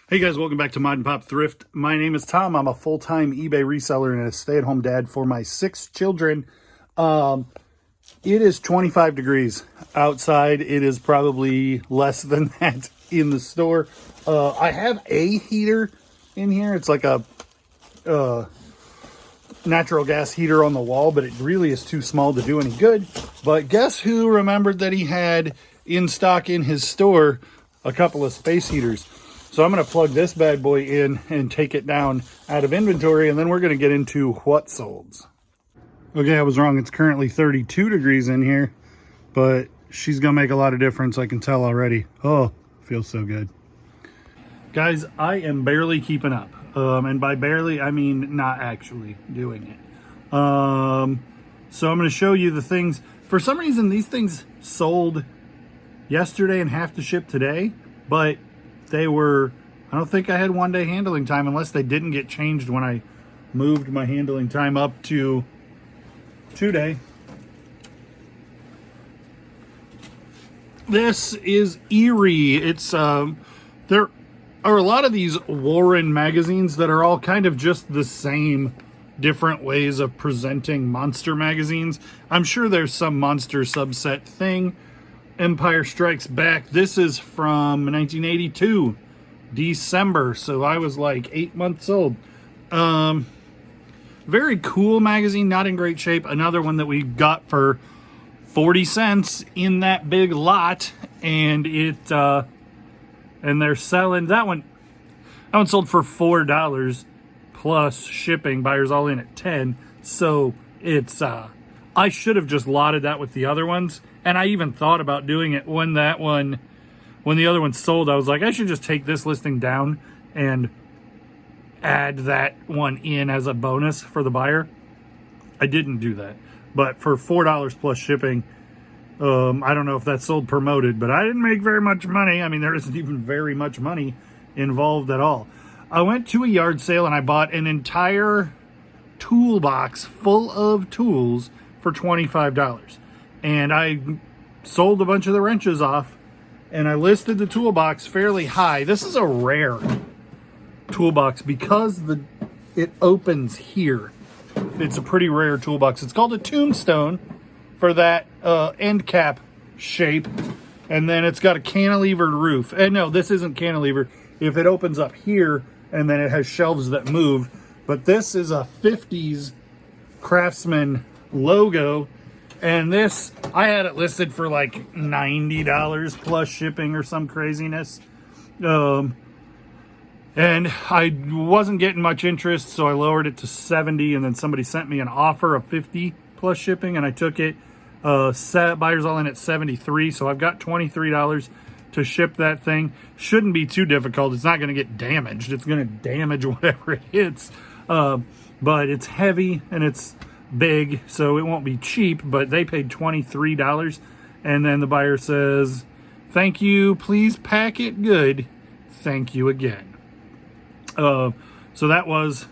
Hey guys, welcome back to Mod and Pop Thrift. My name is Tom. I'm a full-time eBay reseller and a stay-at-home dad for my 6 children. It is 25 degrees outside. It is probably less than that in the store. I have a heater in here. It's like a natural gas heater on the wall, but it really is too small to do any good. But guess who remembered that he had in stock in his store a couple of space heaters? So I'm going to plug this bad boy in and take it down out of inventory, and then we're going to get into what solds. Okay, I was wrong. It's currently 32 degrees in here, but she's going to make a lot of difference. I can tell already. Oh, feels so good. Guys, I am barely keeping up. And by barely, I mean not actually doing it. So I'm going to show you the things. For some reason, these things sold yesterday and have to ship today, but they were, I don't think I had 1 day handling time unless they didn't get changed when I moved my handling time up to 2 day. This is Eerie. It's, there are a lot of these Warren magazines that are all kind of just the same, different ways of presenting monster magazines. I'm sure there's some monster subset thing. Empire Strikes Back. This is from 1982, December. So I was like 8 months old. Very cool magazine, not in great shape. Another one that we got for 40 cents in that big lot. And and they're selling that one. That one sold for $4 plus shipping. Buyers all in at 10. So it's, I should have just lotted that with the other ones. And I even thought about doing it when the other one sold. I was like, I should just take this listing down and add that one in as a bonus for the buyer. I didn't do that. But for $4 plus shipping, I don't know if that sold promoted, but I didn't make very much money. I mean, there isn't even very much money involved at all. I went to a yard sale and I bought an entire toolbox full of tools for $25. And I sold a bunch of the wrenches off, and I listed the toolbox fairly high. This is a rare toolbox because it opens here. It's a pretty rare toolbox. It's called a tombstone for that end cap shape, and then it's got a cantilevered roof. And no, this isn't cantilever. If it opens up here, and then it has shelves that move. But this is a 50s Craftsman logo. And this, I had it listed for like $90 plus shipping or some craziness. And I wasn't getting much interest, so I lowered it to 70, and then somebody sent me an offer of 50 plus shipping, and I took it. Buyers all in at 73, so I've got $23 to ship that thing. Shouldn't be too difficult. It's not going to get damaged. It's going to damage whatever it hits. But it's heavy and it's big, so it won't be cheap, but they paid $23, and then the buyer says, thank you, please pack it good, thank you again. So that was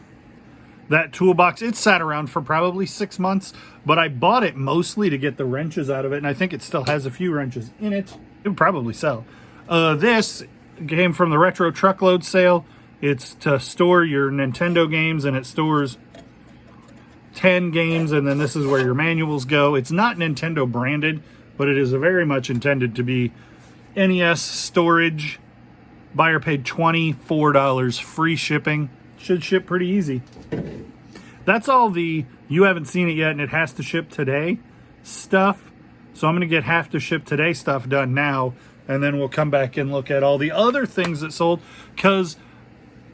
that toolbox. It sat around for probably 6 months, but I bought it mostly to get the wrenches out of it, and I think it still has a few wrenches in it. It would probably sell. This came from the retro truckload sale. It's to store your Nintendo games, and it stores 10 games, and then this is where your manuals go. It's not Nintendo branded, but it is very much intended to be NES storage. Buyer paid $24, free shipping. Should ship pretty easy. That's all the you haven't seen it yet and it has to ship today stuff. So I'm going to get have to ship today stuff done now, and then we'll come back and look at all the other things that sold, because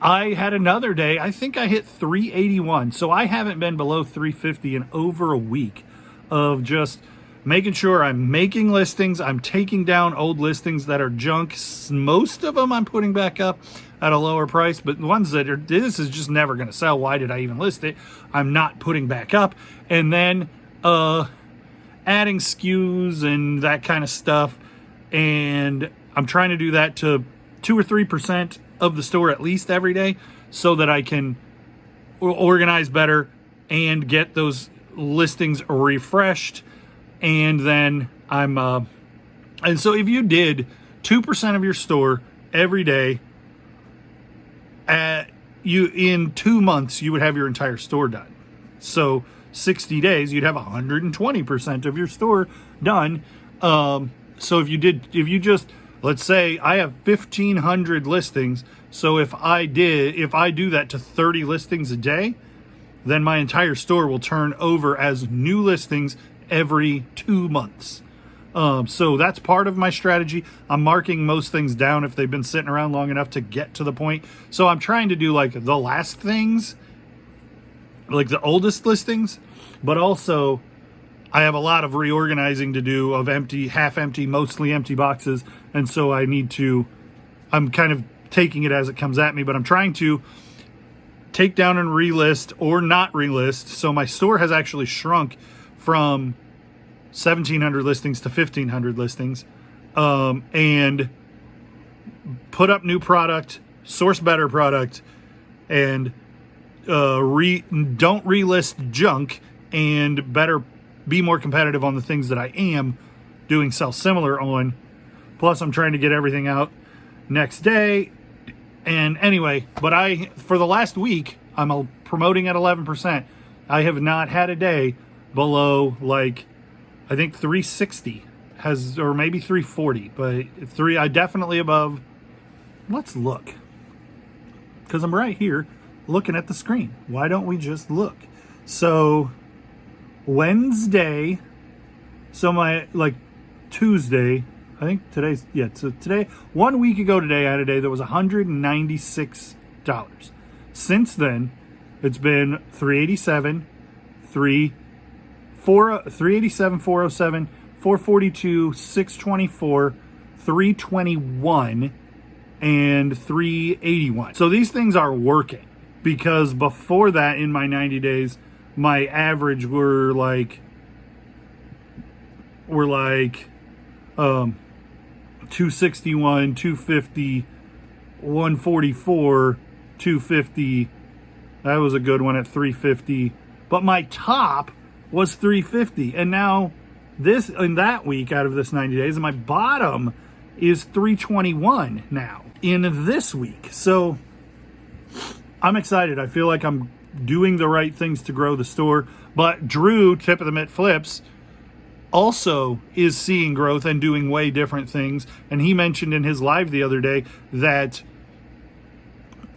I had another day. I think I hit 381. So I haven't been below 350 in over a week of just making sure I'm making listings. I'm taking down old listings that are junk. Most of them I'm putting back up at a lower price, but the ones that are, this is just never going to sell. Why did I even list it? I'm not putting back up. And then adding SKUs and that kind of stuff. And I'm trying to do that to 2 or 3% of the store at least every day, so that I can organize better and get those listings refreshed. And then and so if you did 2% of your store every day, in 2 months, you would have your entire store done. So 60 days, you'd have 120% of your store done. So if you just, let's say I have 1,500 listings. So if I do that to 30 listings a day, then my entire store will turn over as new listings every 2 months. So that's part of my strategy. I'm marking most things down if they've been sitting around long enough to get to the point. So I'm trying to do like the last things, like the oldest listings, but also I have a lot of reorganizing to do of empty, half empty, mostly empty boxes. And so I'm kind of taking it as it comes at me, but I'm trying to take down and relist or not relist. So my store has actually shrunk from 1,700 listings to 1,500 listings, and put up new product, source better product, and don't relist junk, and be more competitive on the things that I am doing sell similar on. Plus I'm trying to get everything out next day. And anyway, but for the last week, I'm promoting at 11%. I have not had a day below, like, I think 360 or maybe 340, but I definitely above. Let's look, because I'm right here looking at the screen. Why don't we just look? So Wednesday, Tuesday, I think so today, 1 week ago today, I had a day that was $196. Since then, it's been 387, 387, 407, 442, 624, 321, and 381. So these things are working, because before that, in my 90 days, my average were like 261, 250, 144, 250. That was a good one at 350. But my top was 350. And now in that week out of this 90 days, and my bottom is 321 now in this week. So I'm excited. I feel like I'm doing the right things to grow the store. But Drew, Tip of the Mitt Flips, also is seeing growth and doing way different things. And he mentioned in his live the other day that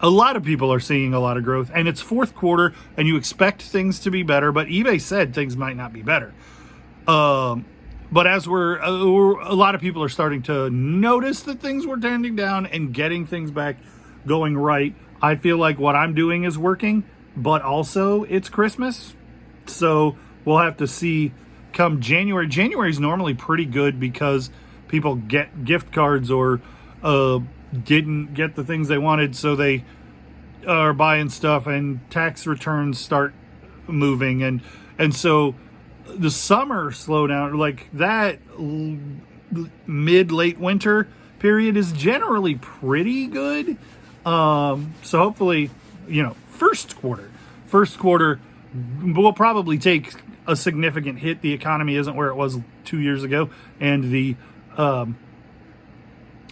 a lot of people are seeing a lot of growth, and it's fourth quarter and you expect things to be better, but eBay said things might not be better. But as a lot of people are starting to notice that things were trending down and getting things back going right. I feel like what I'm doing is working, but also it's Christmas. So we'll have to see come January. January is normally pretty good because people get gift cards or didn't get the things they wanted, so they are buying stuff, and tax returns start moving, and so the summer slowdown, like that mid-late winter period, is generally pretty good. So hopefully, first quarter will probably take a significant hit. The economy isn't where it was 2 years ago, and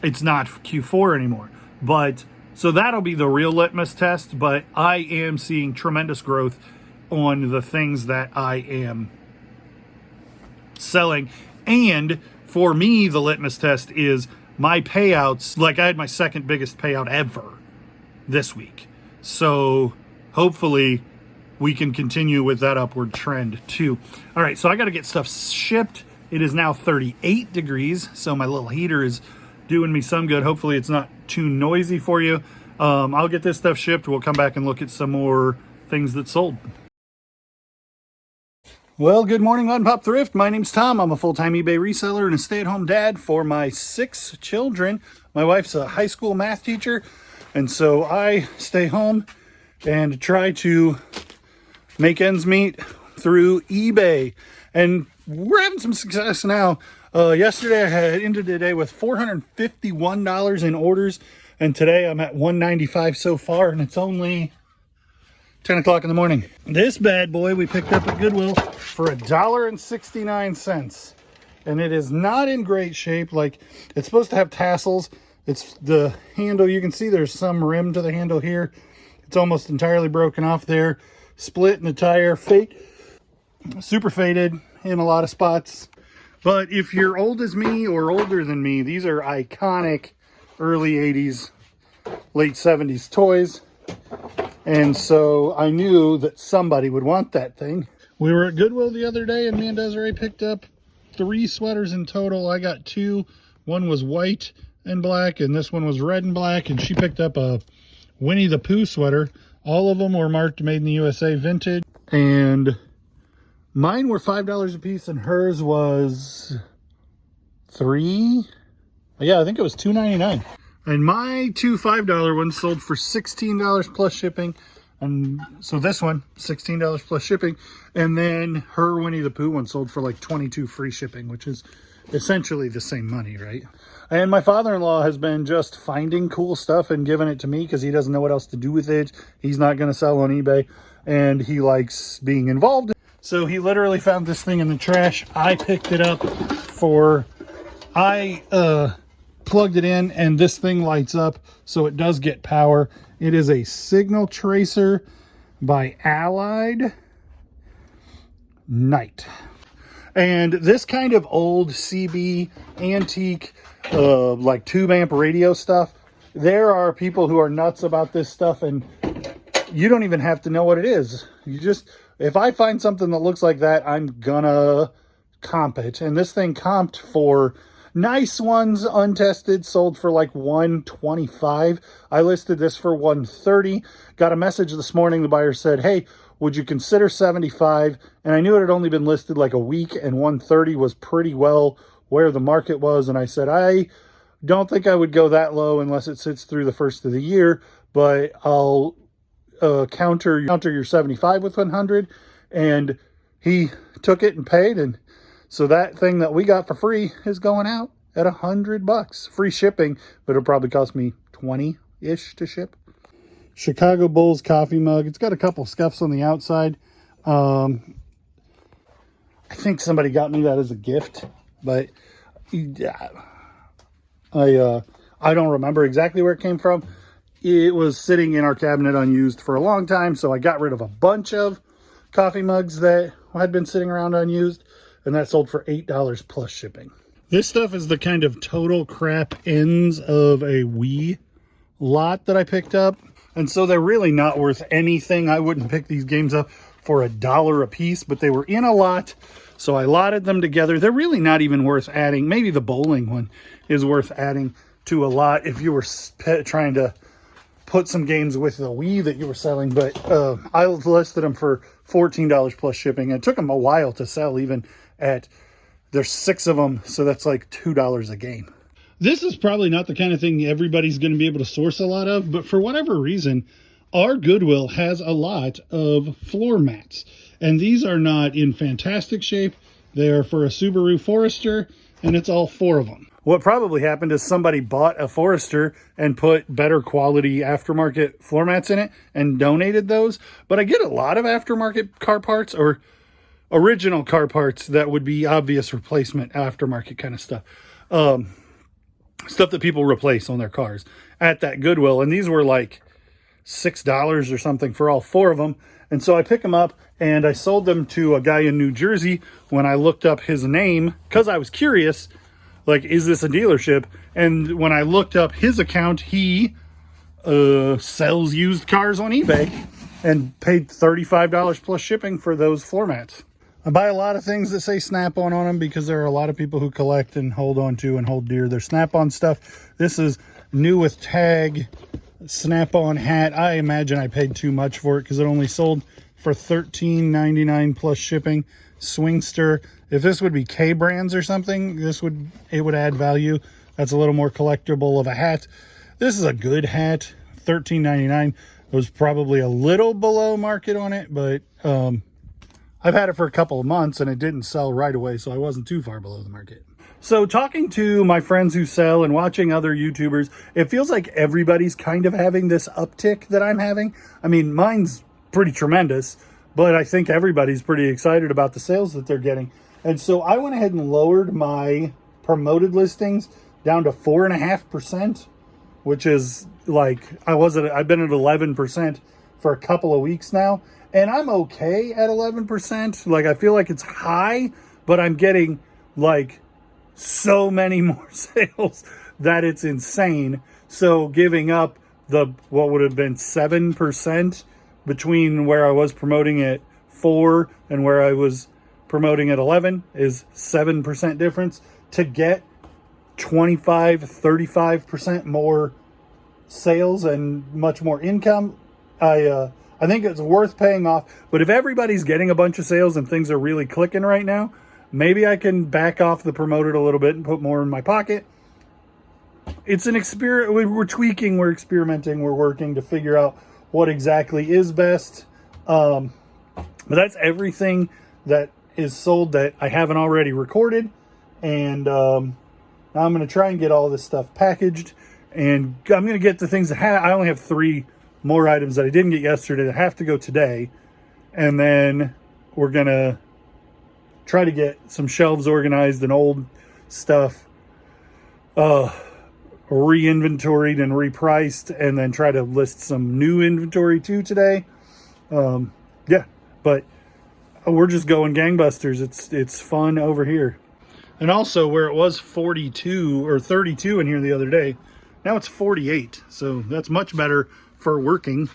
it's not Q4 anymore. But so that'll be the real litmus test. But I am seeing tremendous growth on the things that I am selling. And for me, the litmus test is my payouts. Like, I had my second biggest payout ever this week. So hopefully we can continue with that upward trend too. All right, so I got to get stuff shipped. It is now 38 degrees, so my little heater is doing me some good. Hopefully it's not too noisy for you. I'll get this stuff shipped. We'll come back and look at some more things that sold. Well, good morning, Mom and Pop Thrift. My name's Tom. I'm a full-time eBay reseller and a stay-at-home dad for my 6 children. My wife's a high school math teacher, and so I stay home and try to make ends meet through eBay. And we're having some success now. Yesterday I had ended the day with $451 in orders, and today I'm at $195 so far, and it's only 10 o'clock in the morning. This bad boy we picked up at Goodwill for $1.69, and it is not in great shape. Like, it's supposed to have tassels, It's the handle. You can see there's some rim to the handle here. It's almost entirely broken off there. Split in the tire. Super faded in a lot of spots. But if you're old as me or older than me, these are iconic early 80s, late 70s toys. And so I knew that somebody would want that thing. We were at Goodwill the other day and me and Desiree picked up 3 sweaters in total. I got 2. One was white and black and this one was red and black. And she picked up a Winnie the Pooh sweater. All of them were marked made in the USA vintage. And mine were $5 a piece and hers was $3. Yeah, I think it was $2.99. And my 2 $5 ones sold for $16 plus shipping. And so this one, $16 plus shipping. And then her Winnie the Pooh one sold for like $22 free shipping, which is essentially the same money, right? And my father-in-law has been just finding cool stuff and giving it to me because he doesn't know what else to do with it. He's not going to sell on eBay and he likes being involved. So he literally found this thing in the trash. I picked it up plugged it in and this thing lights up, so it does get power. It is a signal tracer by Allied Night. And this kind of old CB antique like tube amp radio stuff, there are people who are nuts about this stuff and you don't even have to know what it is. You just, if I find something that looks like that, I'm gonna comp it. And this thing comped for nice ones, untested, sold for like $125. I listed this for $130. Got a message this morning. The buyer said, hey, would you consider $75? And I knew it had only been listed like a week and $130 was pretty well where the market was. And I said, I don't think I would go that low unless it sits through the first of the year, but I'll counter your 75 with 100. And he took it and paid, and so that thing that we got for free is going out at $100. Free shipping, but it'll probably cost me 20-ish to ship. Chicago Bulls coffee mug. It's got a couple scuffs on the outside. I think somebody got me that as a gift, but I don't remember exactly where it came from. It was sitting in our cabinet unused for a long time, so I got rid of a bunch of coffee mugs that had been sitting around unused. And that sold for $8 plus shipping. This stuff is the kind of total crap ends of a Wii lot that I picked up. And so they're really not worth anything. I wouldn't pick these games up for $1 a piece, but they were in a lot. So I lotted them together. They're really not even worth adding. Maybe the bowling one is worth adding to a lot if you were trying to put some games with the Wii that you were selling. But I listed them for $14 plus shipping. It took them a while to sell even there's 6 of them, so that's like $2 a game. This is probably not the kind of thing everybody's going to be able to source a lot of, but for whatever reason, our Goodwill has a lot of floor mats. And these are not in fantastic shape. They are for a Subaru Forester, and it's all 4 of them. What probably happened is somebody bought a Forester and put better quality aftermarket floor mats in it and donated those. But I get a lot of aftermarket car parts or original car parts that would be obvious replacement aftermarket kind of stuff. Stuff that people replace on their cars at that Goodwill. And these were like $6 or something for all 4 of them. And so I pick them up and I sold them to a guy in New Jersey when I looked up his name because I was curious, like, is this a dealership? And when I looked up his account, he sells used cars on eBay and paid $35 plus shipping for those floor mats. I buy a lot of things that say Snap-on them because there are a lot of people who collect and hold on to and hold dear their Snap-on stuff. This is new with tag Snap-on hat. I imagine I paid too much for it because it only sold for $13.99 plus shipping. Swingster. If this would be K brands or something, it would add value. That's a little more collectible of a hat. This is a good hat. $13.99. It was probably a little below market on it, but I've had it for a couple of months and it didn't sell right away, so I wasn't too far below the market. So talking to my friends who sell and watching other YouTubers, it feels like everybody's kind of having this uptick that I'm having. I mean, mine's pretty tremendous, but I think everybody's pretty excited about the sales that they're getting. And so I went ahead and lowered my promoted listings down to 4.5%. which is like, I've been at 11% for a couple of weeks now, and I'm okay at 11%. Like, I feel like it's high, but I'm getting like so many more sales that it's insane. So giving up what would have been 7% between where I was promoting at 4 and where I was promoting at 11 is 7% difference to get 35% more sales and much more income. I think it's worth paying off. But if everybody's getting a bunch of sales and things are really clicking right now, maybe I can back off the promoted a little bit and put more in my pocket. It's an experiment. We're tweaking, we're experimenting, we're working to figure out what exactly is best. But that's everything that is sold that I haven't already recorded. And now I'm going to try and get all this stuff packaged. And I'm going to get the things that I only have 3 more items that I didn't get yesterday that have to go today. And then we're going to try to get some shelves organized and old stuff re-inventoried and repriced, and then try to list some new inventory too today. Yeah, but we're just going gangbusters. It's fun over here. And also, where it was 42 or 32 in here the other day, now it's 48. So that's much better for working.